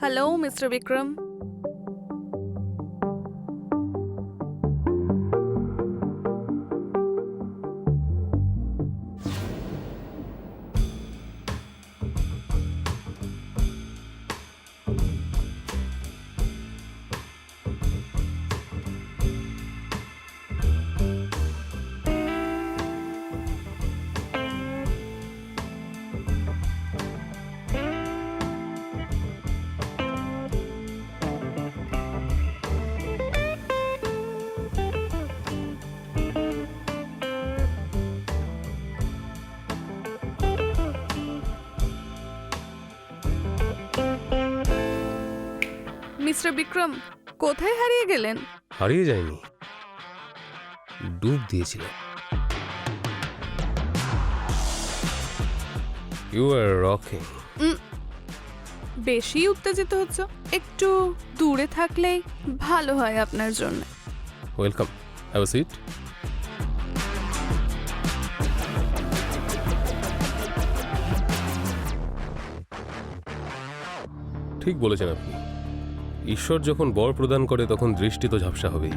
Hello, Mr. Vikram. Mister Vikram, কোথায় হারিয়ে গেলেন? হারিয়ে যায়নি, ডুব দিয়েছিলাম। You are rocking. বেশি উত্তেজিত হচ্ছ, একটু দূরে থাকলেই ভালো হয় আপনার জন্য। Welcome, have a seat. ঠিক বলেছেন আপনি, ঈশ্বর যখন বর প্রদান করে তখন দৃষ্টি তো ঝাপসা হবেই।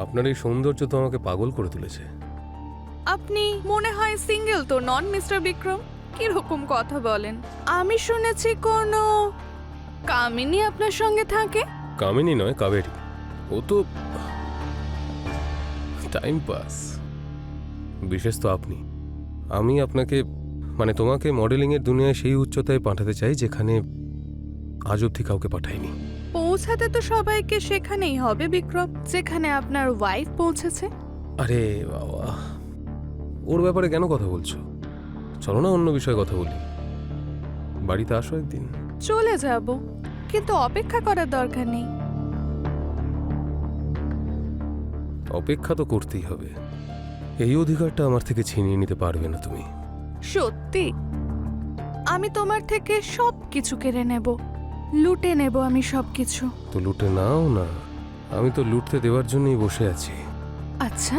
আপনার এই সৌন্দর্য তো আমাকে পাগল করে তুলেছে। আপনি মনে হয় সিঙ্গেল তো নন, মিস্টার বিক্রম? কিরকম কথা বলেন? আমি শুনেছি কোনো কামিনী আপনার সঙ্গে থাকে। কামিনী নয়, কাবেরী। ও তো টাইম পাস। বিশেষ তো আপনি। আমি আপনাকে মানে তোমাকে মডেলিংয়ের দুনিয়ায় সেই উচ্চতায় পাঠাতে চাই যেখানে আজ অবধি কাউকে পাঠাইনি। পৌঁছাতে তো সবাইকে সেখানেই হবে বিক্রম, যেখানে আপনার ওয়াইফ পৌঁছেছে। আরে বাবা, ওর ব্যাপারে কেন কথা বলছো? চলো না অন্য বিষয়ে কথা বলি। বাড়িতে আসো একদিন। চলে যাব, কিন্তু অপেক্ষা করার দরকার নেই। অপেক্ষা তো করতেই হবে। এই অধিকারটা আমার থেকে ছিনিয়ে নিতে পারবে না তুমি। সত্যি? আমি তোমার থেকে সব কিছু কেড়ে নেব, লুটে নেব আমি সবকিছু। তো লুটে নাও না, আমি তো লুটতে দেওয়ার জন্যই বসে আছি। আচ্ছা,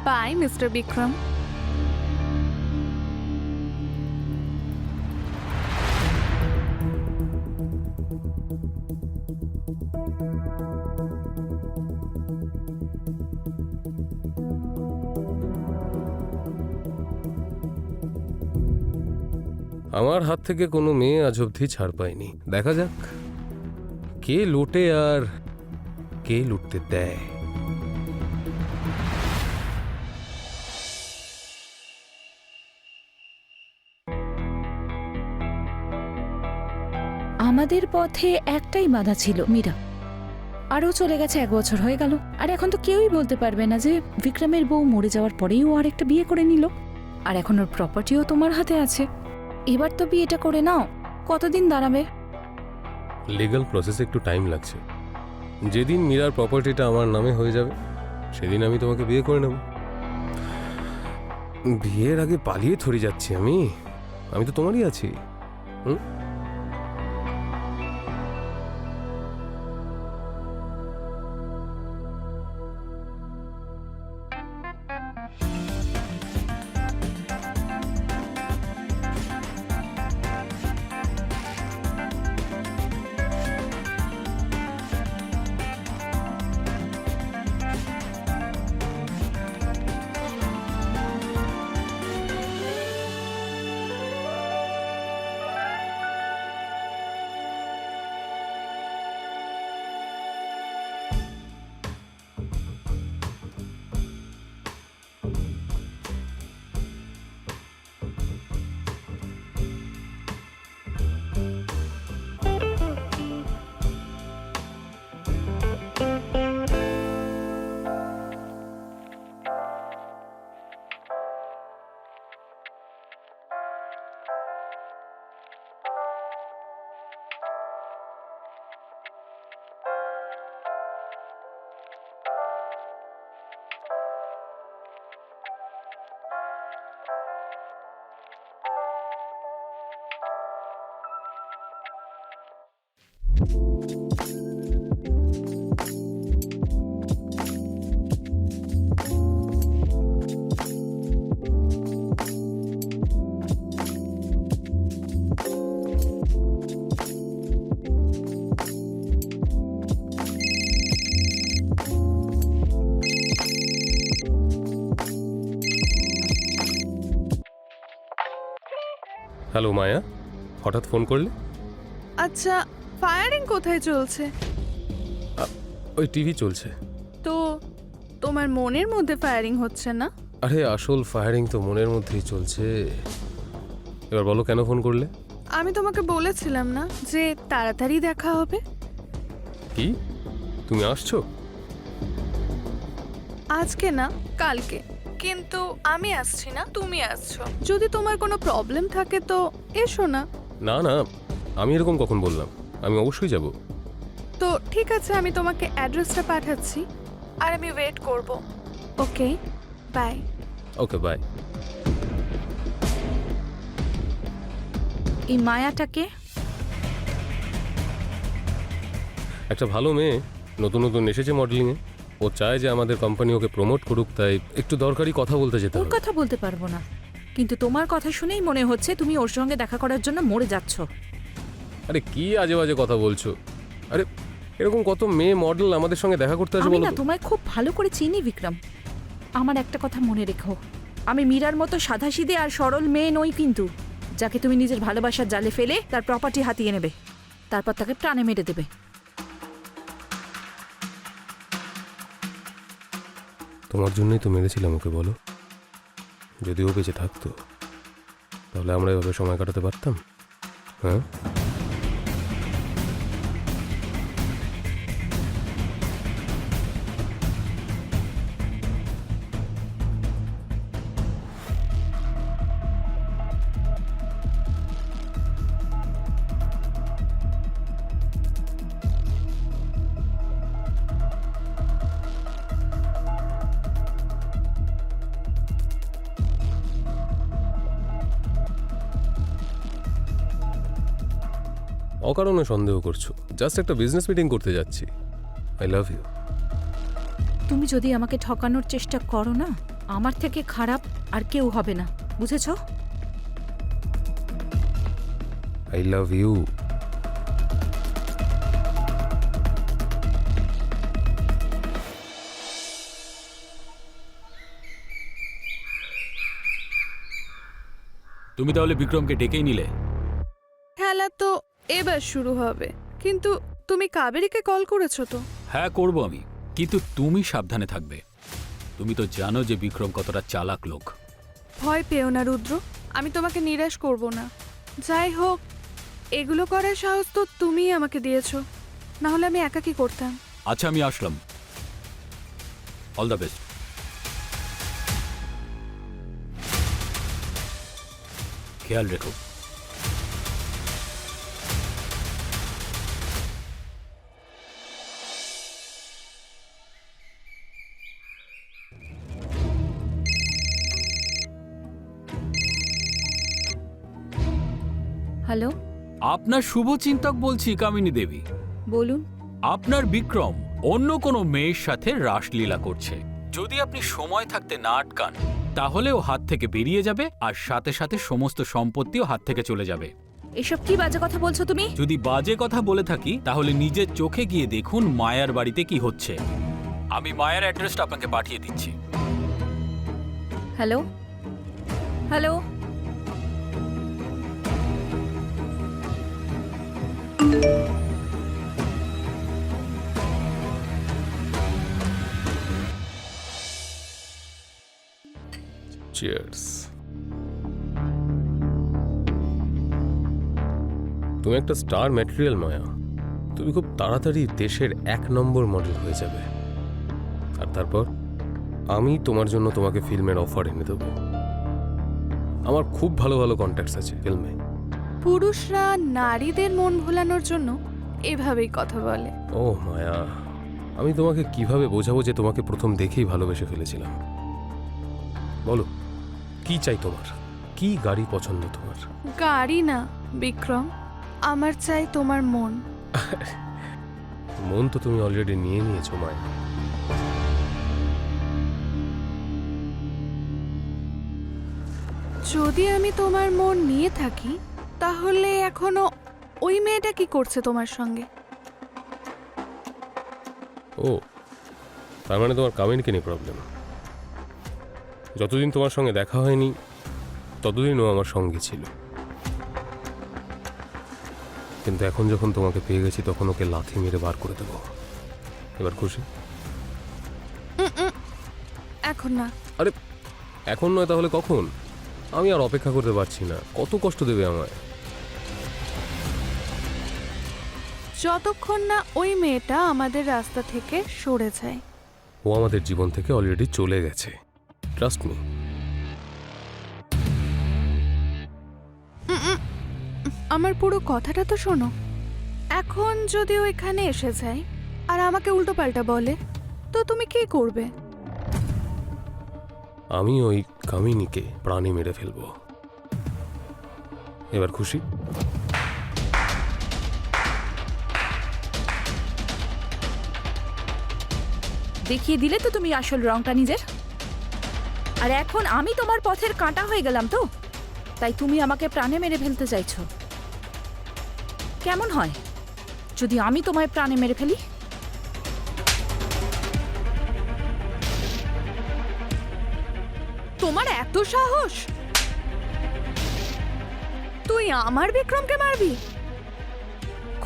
বাই মিস্টার বিক্রম। আমার হাত থেকে কোনো মেয়ে আজ অবধি ছাড় পায়নি। দেখা যাক কে লুটে আর কে লুটতে দেয়। আমাদের পথে একটাই বাধা ছিল, মীরা। আরও চলে গেছে 1 বছর হয়ে গেল, আর এখন তো কেউই বলতে পারবে না যে বিক্রমের বউ মরে যাওয়ার পরেই ও আর একটা বিয়ে করে নিল। আর এখন ওর প্রপার্টিও তোমার হাতে আছে। এবার তো বিয়েটা করে নাও, কতদিন দাঁড়াবে? লিগ্যাল প্রসেসে একটু টাইম লাগছে। যেদিন মীরার প্রপার্টিটা আমার নামে হয়ে যাবে সেদিন আমি তোমাকে বিয়ে করে নেব। বিয়ের আগে পালিয়ে থরি যাচ্ছি আমি? আমি তো তোমারই আছি। হুম, হ্যালো মায়া, হঠাৎ ফোন করলে? আচ্ছা, ফায়ারিং কোথায় চলছে? ওই টিভি চলছে। তো তোমার মনের মধ্যে ফায়ারিং হচ্ছে না? আরে আসল ফায়ারিং তো মনের মধ্যেই চলছে। এবার বলো কেন ফোন করলে? আমি তোমাকে বলেছিলাম না যে তাড়াতাড়ি দেখা হবে? কি তুমি আসছো? আজকে না, কালকে। কিন্তু আমি আসছি না, তুমি আসছো। যদি তোমার কোনো প্রবলেম থাকে তো এসো না। না না, আমি এরকম কখন বললাম? আমি অবশ্যই যাব। তো ঠিক আছে, আমি তোমাকে অ্যাড্রেসটা পাঠাচ্ছি আর আমি ওয়েট করব। ওকে, বাই। Okay bye. এই মায়াটাকে? একটা ভালো মেয়ে, নতুন নতুন এসেছে মডেলিংয়ে। ও চায় যে আমাদের কোম্পানি ওকে প্রমোট করুক, তাই একটু দরকারি কথা বলতে যেতে ওর হবে। কথা বলতে পারবো না, কিন্তু তোমার কথা শুনেই মনে হচ্ছে তুমি ওর সঙ্গে দেখা করার জন্য মরে যাচ্ছ। আরে কি আজে বাজে কথা বলছো? আরে এরকম কত মেয়ে মডেল আমাদের সঙ্গে দেখা করতে আসে আমি বলো না তো? তোমায় খুব ভালো করে চিনি বিক্রম। আমার একটা কথা মনে রেখো, আমি মীরার মতো সাধাসিধে আর সরল মেয়ে নই কিন্তু, যাকে তুমি নিজের ভালোবাসার জালে ফেলে তার প্রপার্টি হাতিয়ে নেবে, তারপর তাকে প্রাণে মেরে দেবে। তোমার জন্যই তো মেরেছিলাম ওকে, বলো। যদি ও বেঁচে থাকতো তাহলে আমরা এভাবে সময় কাটাতে পারতাম? হ্যাঁ, অকারণে সন্দেহ করছো। জাস্ট একটা বিজনেস মিটিং করতে যাচ্ছি। I love you. তুমি যদি আমাকে ঠকানোর চেষ্টা করো না, আমার থেকে খারাপ আর কেউ হবে না, বুঝেছো? I love you. তুমি তাহলে বিক্রমকে ডেকেই নিলে? খেলা তো এবার শুরু হবে, কিন্তু তুমি কাবেরীকে কল করেছো তো? হ্যাঁ করব আমি, কিন্তু তুমি সাবধানে থাকবে। তুমি তো জানো যে বিক্রম কতটা চালাক লোক। ভয় পেও না রুদ্র, আমি তোমাকে নিরাশ করব না। যাই হোক, এগুলো করার সাহস তো তুমিই আমাকে দিয়েছো, না হলে আমি একা কি করতাম? আচ্ছা আমি আসলাম, অল দ্য বেস্ট। খেয়াল রেখো। হ্যালো, আপনার শুভচিন্তক বলছি, কামিনী দেবী। বলুন। আপনার বিক্রম অন্য কোনো মেয়ের সাথে রাসলীলা করছে। যদি আপনি সময় থাকতে না আটকান তাহলে ও হাত থেকে বেরিয়ে যাবে, আর সাথে সাথে সমস্ত সম্পত্তিও হাত থেকে চলে যাবে। এসব কি বাজে কথা বলছো তুমি? যদি বাজে কথা বলে থাকি তাহলে নিজের চোখে গিয়ে দেখুন মায়ার বাড়িতে কি হচ্ছে। আমি মায়ার অ্যাড্রেসটা আপনাকে পাঠিয়ে দিচ্ছি। Hello hello, cheers. তুমি একটা স্টার ম্যাটেরিয়াল মায়া। তুমি খুব তাড়াতাড়ি দেশের 1 নম্বর মডেল হয়ে যাবে। আর তারপর আমি তোমার জন্য তোমাকে ফিল্মের অফার এনে দেবো। আমার খুব ভালো ভালো কন্ট্যাক্টস আছে ফিল্মে। পুরুষরা নারীদের মন ভোলানোর জন্য এভাবেই কথা বলে। ও মায়া, আমি তোমাকে কিভাবে বোঝাবো যে তোমাকে প্রথম দেখেই ভালোবেসে ফেলেছিলাম? বলো, কি চাই তোমার? কি গাড়ি পছন্দ তোমার? গাড়ি না বিক্রম, আমার চাই তোমার মন। মন তো তুমি অলরেডি নিয়ে নিয়েছো মায়া। যদি আমি তোমার মন নিয়ে থাকি তাহলে এখনো ওই মেয়েটা কি করছে তোমার সঙ্গে? ও, তার মানে তোমার কামিনীকে নিয়ে প্রবলেম। যতদিন তোমার সঙ্গে দেখা হয়নি ততদিন ও আমার সঙ্গে ছিল, কিন্তু এখন যখন তোমাকে পেয়ে গেছি তখন ওকে লাথি মেরে বার করে দেবো। এবার খুশি? এখন না। আরে এখন নয় তাহলে কখন? আমি আর অপেক্ষা করতে পারছি না। কত কষ্ট দেবে আমায়? যতক্ষণ না ওই মেয়েটা আমাদের রাস্তা থেকে সরে যায়। ও আমাদের জীবন থেকে অলরেডি চলে গেছে, ট্রাস্ট মি। আমার পুরো কথাটা তো শোনো। এখন যদি ও এখানে এসে যায় আর আমাকে উল্টোপাল্টা বলে তো তুমি কি করবে? আমি ওই কামিনীকে প্রাণে মেরে ফেলবো। এবার খুশি? দেখিয়ে দিলে তো তুমি আসল রংটা নিজের। আর এখন আমি তোমার পথের কাঁটা হয়ে গেলাম তো, তাই তুমি আমাকে প্রাণে মেরে ফেলতে চাইছো। কেমন হয় যদি আমি তোমায় প্রাণে মেরে ফেলি? তোমার এত সাহস? তুই আমার বিক্রমকে মারবি?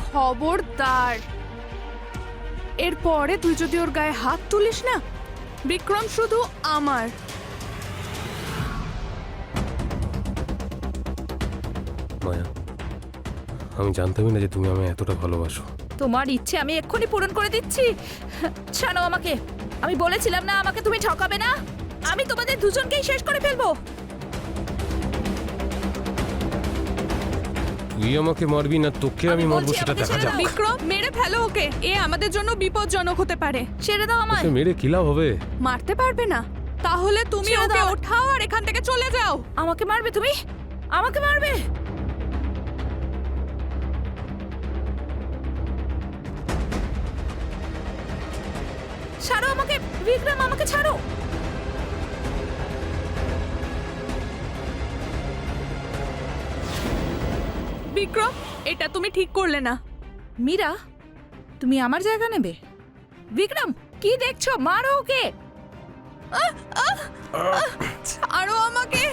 খবরদার, এরপরে তুই যদি ওর গায়ে হাত তুলিস না, বিক্রম শুধু আমার। মায়া, আমি জানতামই না যে তুমি আমায় এতটা ভালোবাসো। তোমার ইচ্ছে আমি এক্ষুনি পূরণ করে দিচ্ছি। ছাড়ো আমাকে। আমি বলেছিলাম না আমাকে তুমি ঠকাবে না। আমি তোমাদের দুজনকেই শেষ করে ফেলবো। তুই আমাকে মারবি না তোকে আমি মারবো বলছি, সেটা আমাকে দেখা ছেড়ে যাক। দাও। বিক্রম, মেরে ফেলো ওকে। এ আমাদের জন্য বিপজ্জনক হতে পারে। ছেড়ে দাও আমায়। ওকে মেরে কি লাভ হবে? মারতে পারবে না? তাহলে তুমি ছেড়ে ওকে দাও। ওঠাও আর এখান থেকে চলে যাও। আমাকে মারবে তুমি? আমাকে মারবে? ছাড়ো আমাকে বিক্রম, আমাকে ছাড়ো। বিক্রম, এটা তুমি ঠিক করলে না। মীরা, তুমি আমার জায়গা নেবে? বিক্রম, কি দেখছো? মারো ওকে। ছাড়ো আমাকে।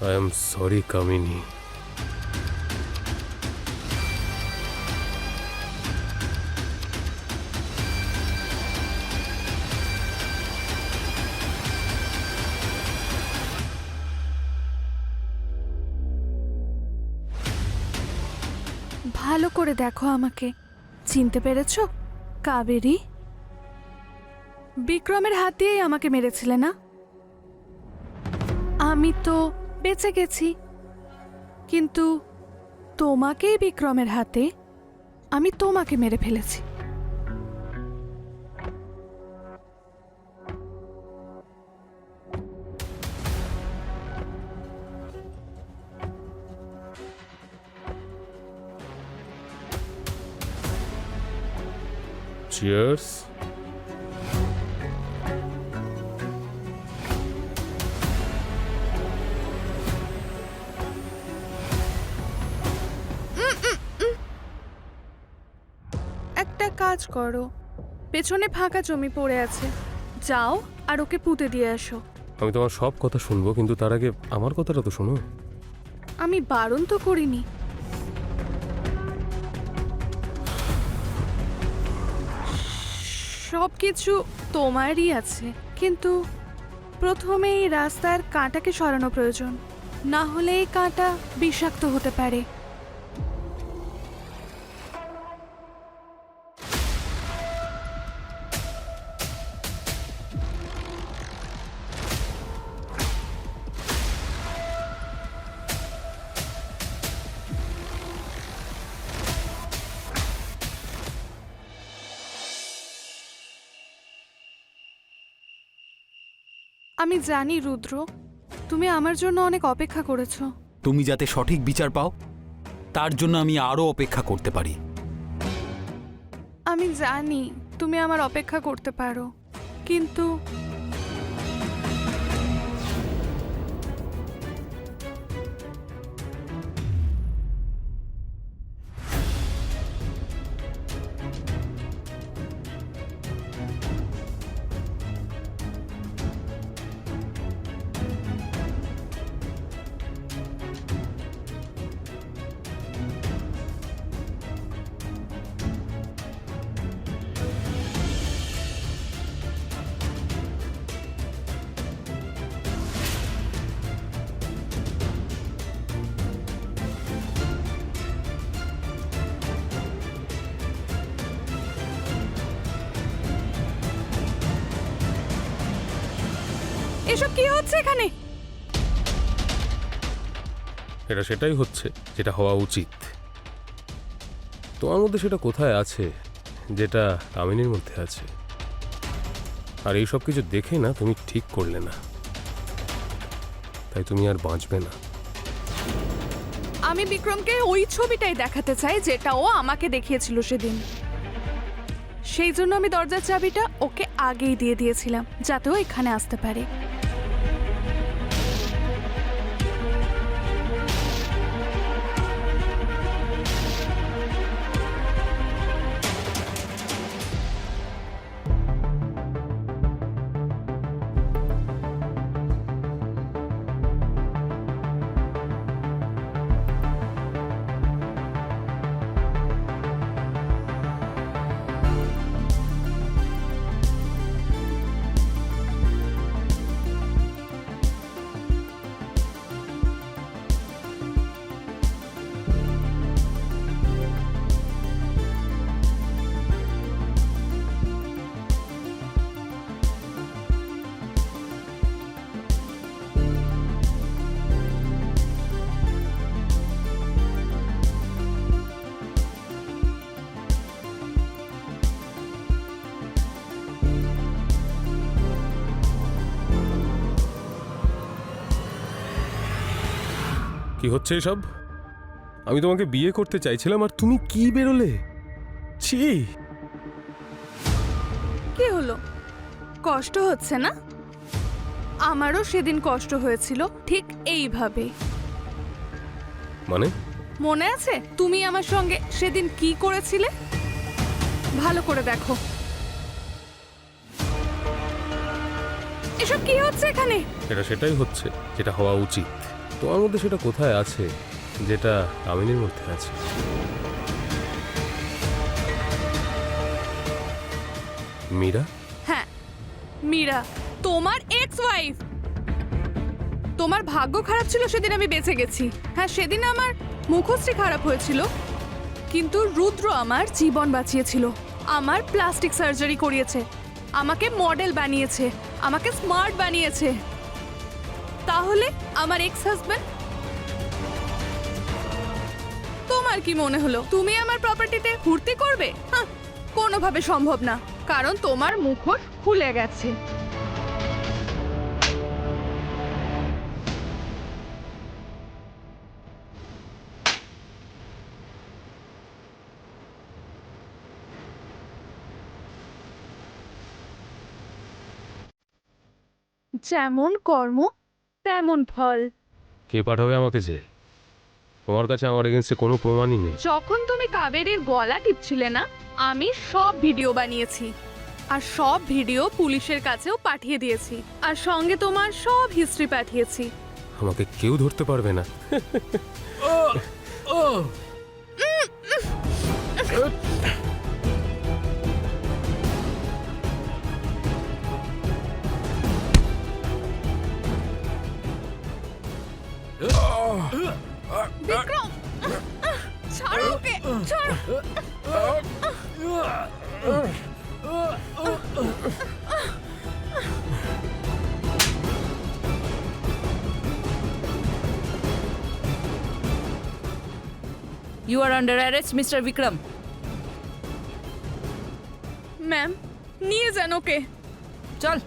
আই এম সরি কামিনী। ভালো করে দেখো আমাকে। চিনতে পেরেছো? কাবেরী। বিক্রমের হাত দিয়েই আমাকে মেরেছিলে না? আমি তো বেঁচে গেছি, কিন্তু তোমাকেই বিক্রমের হাতে আমি তোমাকে মেরে ফেলেছি। চিয়ার্স। একটা কাজ করো, পেছনে ফাঁকা জমি পড়ে আছে, যাও আর ওকে পুঁতে দিয়ে আসো। আমি তোমার সব কথা শুনবো, কিন্তু তার আগে আমার কথাটা তো শোনো। আমি বারণ তো করিনি। সবকিছু তোমারই আছে, কিন্তু প্রথমে এই রাস্তার কাঁটাকে সরানো প্রয়োজন, না হলে এই কাঁটা বিষাক্ত হতে পারে। আমি জানি রুদ্র, তুমি আমার জন্য অনেক অপেক্ষা করেছো। তুমি যাতে সঠিক বিচার পাও তার জন্য আমি আরও অপেক্ষা করতে পারি। আমি জানি তুমি আমার অপেক্ষা করতে পারো, কিন্তু এসব কি হচ্ছে এখানে? এটা সেটাই হচ্ছে যেটা হওয়া উচিত। তোমার মধ্যে সেটা কোথায় আছে যেটা কামিনীর মধ্যে আছে? আর এই সব কিছু দেখে না তুমি ঠিক করলে না, তাই তুমি আর বাঁচবে না। আমি বিক্রমকে ওই ছবিটাই দেখাতে চাই যেটা ও আমাকে দেখিয়েছিল সেদিন। সেই জন্য আমি দরজার চাবিটা ওকে আগেই দিয়ে দিয়েছিলাম, যাতে ও এখানে আসতে পারে। কি হচ্ছে এসব? আমি তোমাকে বিয়ে করতে চাইছিলাম আর তুমি কি বেরোলে? ছি! কি হলো? কষ্ট হচ্ছে না? আমারও সেদিন কষ্ট হয়েছিল ঠিক এইভাবে। মানে? মনে আছে তুমি আমার সঙ্গে সেদিন কি করেছিলে? ভালো করে দেখো। এসব কি হচ্ছে এখানে? এটা সেটাই হচ্ছে যেটা হওয়া উচিত। তোমার মধ্যে সেটা কোথায় আছে যেটা কামিনীর মধ্যে আছে? মীরা? হ্যাঁ, মীরা, তোমার এক্স ওয়াইফ। তোমার ভাগ্য খারাপ ছিল সেদিন আমি বেঁচে গেছি। হ্যাঁ, সেদিন আমার মুখশ্রী খারাপ হয়েছিল, কিন্তু রুদ্র আমার জীবন বাঁচিয়েছিল। আমার প্লাস্টিক সার্জারি করিয়েছে, আমাকে মডেল বানিয়েছে, আমাকে স্মার্ট বানিয়েছে। তাহলে আমার এক্স হাজবেন্ড? তোমার কি মনে হলো তুমি আমার প্রপার্টিতে ফুর্তি করবে? হ্যাঁ, কোনোভাবে সম্ভব না, কারণ তোমার মুখোশ খুলে গেছে। যেমন কর্ম তেমন ফল। কে পাঠাবে আমাকে? যে তোমার কাছে আমার এগেন্সে কোনো প্রমাণই নেই। যখন তুমি কাবেরীর গলা টিপছিলে না, আমি সব ভিডিও বানিয়েছি, আর সব ভিডিও পুলিশের কাছেও পাঠিয়ে দিয়েছি, আর সঙ্গে তোমার সব হিস্ট্রি পাঠিয়েছি। আমাকে কেউ ধরতে পারবে না। বিক্রম, ছাড়ো ওকে, ছাড়ো। You are under arrest, Mr. Vikram. Ma'am, নিয়ে যান ওকে। চল।